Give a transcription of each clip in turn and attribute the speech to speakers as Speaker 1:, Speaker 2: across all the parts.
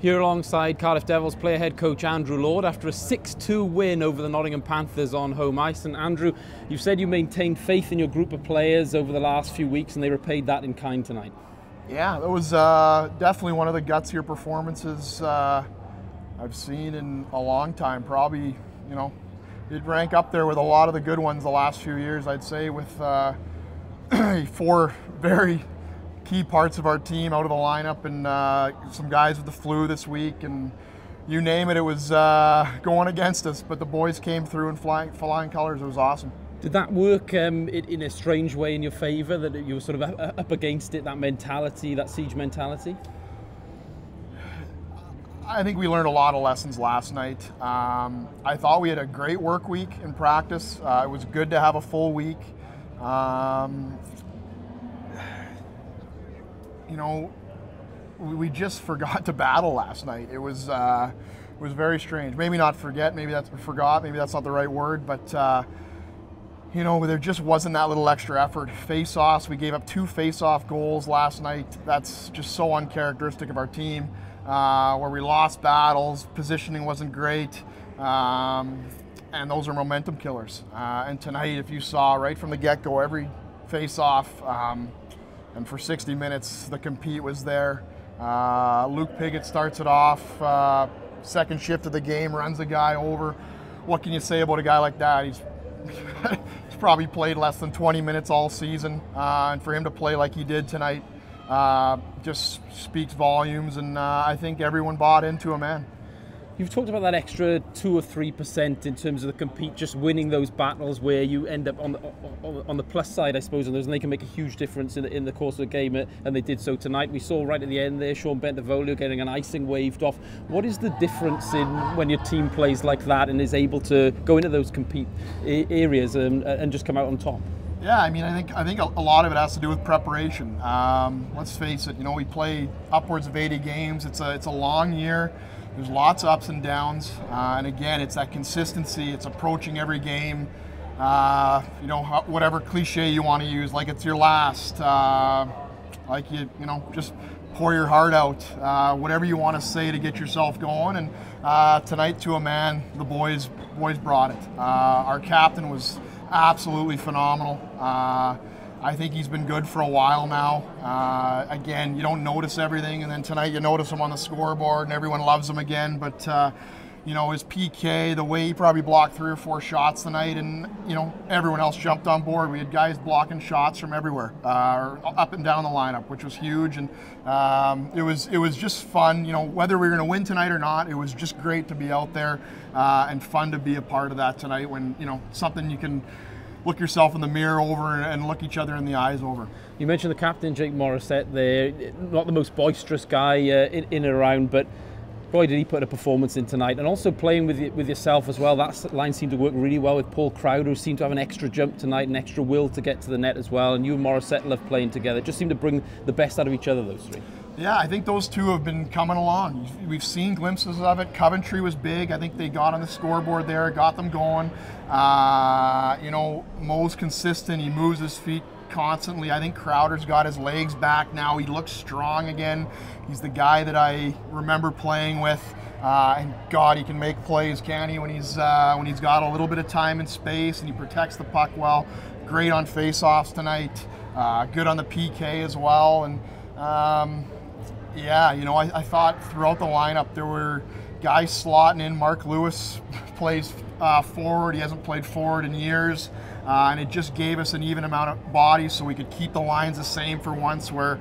Speaker 1: Here alongside Cardiff Devils player head coach Andrew Lord after a 6-2 win over the Nottingham Panthers on home ice. And Andrew, you've said you maintained faith in your group of players over the last few weeks and they repaid that in kind tonight.
Speaker 2: Yeah, that was definitely one of the gutsier performances I've seen in a long time. Probably, you know, it'd rank up there with a lot of the good ones the last few years, I'd say, with 4 very key parts of our team out of the lineup and some guys with the flu this week, and you name it, it was going against us, but the boys came through in flying colors. It was awesome. Did
Speaker 1: that work in a strange way in your favour, that you were sort of up against it, that mentality, that siege mentality?
Speaker 2: I think we learned a lot of lessons last night. I thought we had a great work week in practice. It was good to have a full week. You know, we just forgot to battle last night. It was very strange. Maybe not forget, maybe that's forgot, maybe that's not the right word, but you know, there just wasn't that little extra effort. Face-offs, we gave up 2 face-off goals last night. That's just so uncharacteristic of our team, where we lost battles, positioning wasn't great, and those are momentum killers. And tonight, if you saw right from the get-go, every face-off, and for 60 minutes, the compete was there. Luke Piggott starts it off, second shift of the game, runs the guy over. What can you say about a guy like that? He's probably played less than 20 minutes all season, and for him to play like he did tonight just speaks volumes, and I think everyone bought into him, man.
Speaker 1: You've talked about that extra 2 or 3% in terms of the compete, just winning those battles where you end up on the plus side, I suppose, and they can make a huge difference in the course of the game, and they did so tonight. We saw right at the end there, Sean Bentavolio getting an icing waved off. What is the difference in when your team plays like that and is able to go into those compete areas and just come out on top?
Speaker 2: Yeah, I mean, I think a lot of it has to do with preparation. Let's face it, you know, we play upwards of 80 games. It's a long year. There's lots of ups and downs, and again, it's that consistency. It's approaching every game, you know, whatever cliche you want to use, like it's your last, like you know, just pour your heart out, whatever you want to say to get yourself going. And tonight, to a man, the boys brought it. Our captain was absolutely phenomenal. I think he's been good for a while now. Again, you don't notice everything, and then tonight you notice him on the scoreboard and everyone loves him again. But you know, his PK, the way he probably blocked 3 or 4 shots tonight, and you know, everyone else jumped on board. We had guys blocking shots from everywhere, up and down the lineup, which was huge. And it was just fun. You know, whether we were going to win tonight or not, it was just great to be out there and fun to be a part of that tonight. When you know, something you can look yourself in the mirror over and look each other in the eyes over.
Speaker 1: You mentioned the captain, Jake Morissette there, not the most boisterous guy in and around, but boy did he put a performance in tonight. And also playing with yourself as well, that line seemed to work really well with Paul Crowder, who seemed to have an extra jump tonight, an extra will to get to the net as well, and you and Morissette love playing together. It just seemed to bring the best out of each other, those 3.
Speaker 2: Yeah, I think those 2 have been coming along. We've seen glimpses of it. Coventry was big. I think they got on the scoreboard there, got them going. You know, Mo's consistent. He moves his feet constantly. I think Crowder's got his legs back now. He looks strong again. He's the guy that I remember playing with. And God, he can make plays, can he? When he's got a little bit of time and space, and he protects the puck well. Great on face-offs tonight. Good on the PK as well. And yeah, you know, I thought throughout the lineup there were guys slotting in. Mark Lewis plays forward. He hasn't played forward in years. And it just gave us an even amount of bodies so we could keep the lines the same for once, where,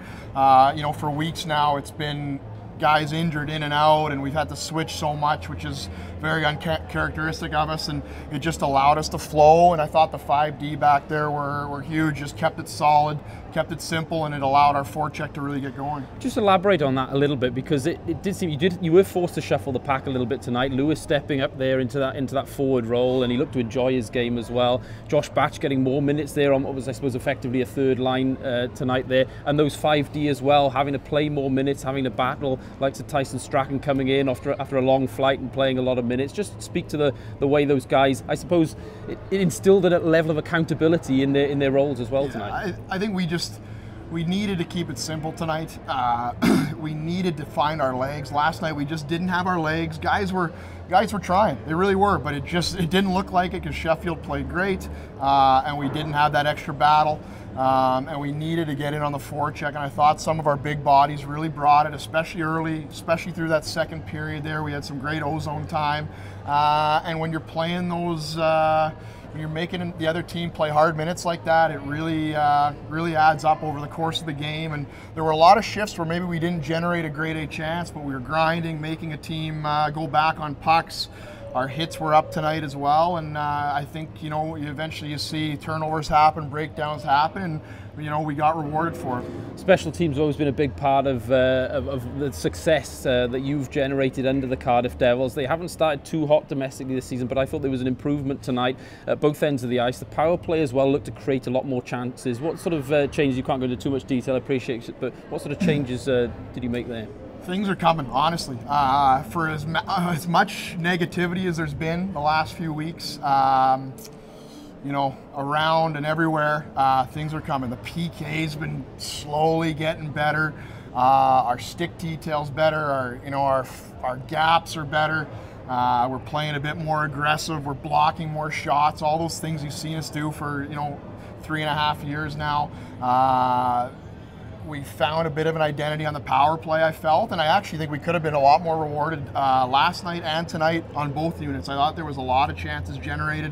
Speaker 2: you know, for weeks now it's been guys injured in and out, and we've had to switch so much, which is very uncharacteristic of us, and it just allowed us to flow. And I thought the 5D back there were huge, just kept it solid, kept it simple, and it allowed our forecheck to really get going.
Speaker 1: Just elaborate on that a little bit, because it did seem you were forced to shuffle the pack a little bit tonight. Lewis stepping up there into that forward role, and he looked to enjoy his game as well. Josh Batch getting more minutes there on what was, I suppose, effectively a third line tonight there, and those 5D as well, having to play more minutes, having to battle, like to Tyson Strachan coming in after a long flight and playing a lot of minutes. Just speak to the way those guys, I suppose, it instilled a level of accountability in their roles as well tonight.
Speaker 2: I think we needed to keep it simple tonight. We needed to find our legs. Last night we just didn't have our legs. Guys were trying, they really were, but it didn't look like it because Sheffield played great, and we didn't have that extra battle. And we needed to get in on the forecheck, and I thought some of our big bodies really brought it, especially early, especially through that second period there. We had some great ozone time, and when you're playing those, when you're making the other team play hard minutes like that, it really adds up over the course of the game. And there were a lot of shifts where maybe we didn't generate a grade A chance, but we were grinding, making a team go back on pucks. Our hits were up tonight as well, and I think, you know, eventually you see turnovers happen, breakdowns happen, and, you know, we got rewarded for it.
Speaker 1: Special teams have always been a big part of the success that you've generated under the Cardiff Devils. They haven't started too hot domestically this season, but I thought there was an improvement tonight at both ends of the ice. The power play as well looked to create a lot more chances. What sort of changes, you can't go into too much detail, I appreciate it, but what sort of changes did you make there?
Speaker 2: Things are coming, honestly. For as much negativity as there's been the last few weeks, you know, around and everywhere, things are coming. The PK's been slowly getting better. Our stick detail's better. Our gaps are better. We're playing a bit more aggressive. We're blocking more shots. All those things you've seen us do for, you know, 3.5 years now. We found a bit of an identity on the power play, I felt, and I actually think we could have been a lot more rewarded last night and tonight on both units. I thought there was a lot of chances generated.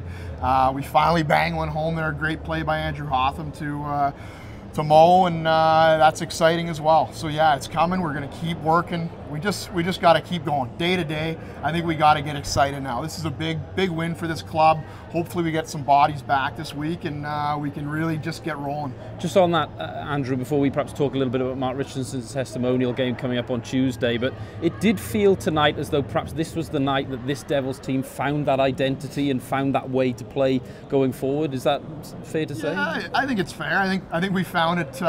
Speaker 2: We finally banged one home there, a great play by Andrew Hotham to Mo, and that's exciting as well. So yeah, it's coming. We're going to keep working. We just got to keep going day to day. I think we got to get excited now. This is a big win for this club. Hopefully we get some bodies back this week, and we can really just get rolling.
Speaker 1: Just on that, Andrew, before we perhaps talk a little bit about Mart Richardson's testimonial game coming up on Tuesday, but it did feel tonight as though perhaps this was the night that this Devils team found that identity and found that way to play going forward. Is that fair to say?
Speaker 2: Yeah, I think it's fair. I think we found it.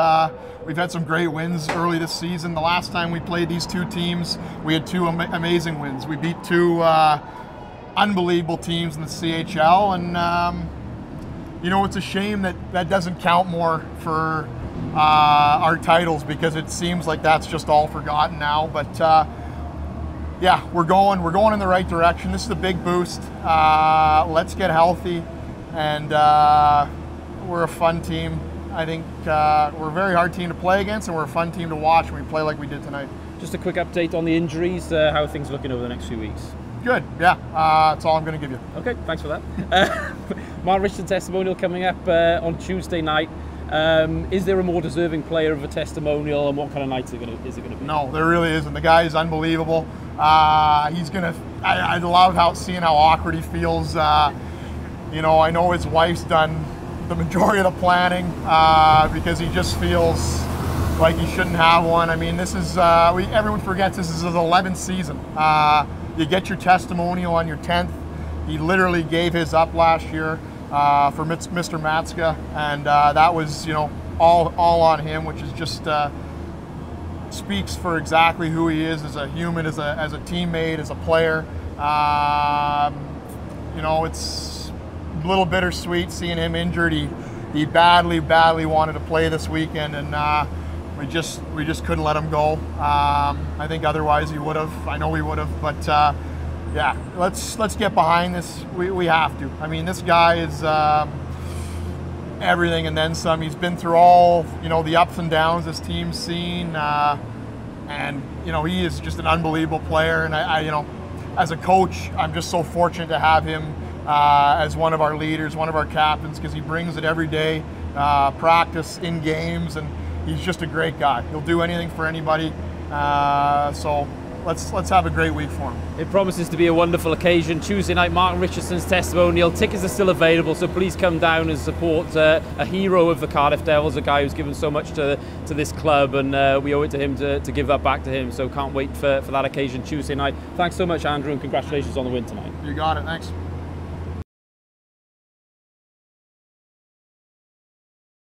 Speaker 2: We've had some great wins early this season. The last time we played these two teams, we had two amazing wins. We beat two unbelievable teams in the CHL, and you know, it's a shame that doesn't count more for our titles, because it seems like that's just all forgotten now. But yeah, we're going in the right direction. This is a big boost. Let's get healthy, and we're a fun team. I think we're a very hard team to play against, and we're a fun team to watch when we play like we did tonight.
Speaker 1: Just a quick update on the injuries. How are things looking over the next few weeks?
Speaker 2: Good, yeah. That's all I'm going to give you.
Speaker 1: Okay, thanks for that. Mart Richardson testimonial coming up on Tuesday night. Is there a more deserving player of a testimonial, and what kind of night is it going to be?
Speaker 2: No, there really isn't. The guy is unbelievable. He's going to. I love seeing how awkward he feels. You know, I know his wife's done the majority of the planning because he just feels like he shouldn't have one. I mean, this is everyone forgets this is his 11th season. You get your testimonial on your 10th. He literally gave his up last year for Mr. Matska, and that was, you know, all on him, which is just speaks for exactly who he is as a human, as a teammate, as a player. You know, it's a little bittersweet seeing him injured. He badly wanted to play this weekend, and we just couldn't let him go. I think otherwise he would have. I know we would have, but yeah, let's get behind this. We have to. I mean, this guy is everything and then some. He's been through all, you know, the ups and downs this team's seen, and you know, he is just an unbelievable player. And I you know, as a coach, I'm just so fortunate to have him as one of our leaders, one of our captains, because he brings it every day, practice, in games, and he's just a great guy. He'll do anything for anybody. So let's have a great week for him.
Speaker 1: It promises to be a wonderful occasion. Tuesday night, Mart Richardson's testimonial. Tickets are still available, so please come down and support a hero of the Cardiff Devils, a guy who's given so much to this club, and we owe it to him to give that back to him. So can't wait for that occasion Tuesday night. Thanks so much, Andrew, and congratulations on the win tonight.
Speaker 2: You got it. Thanks.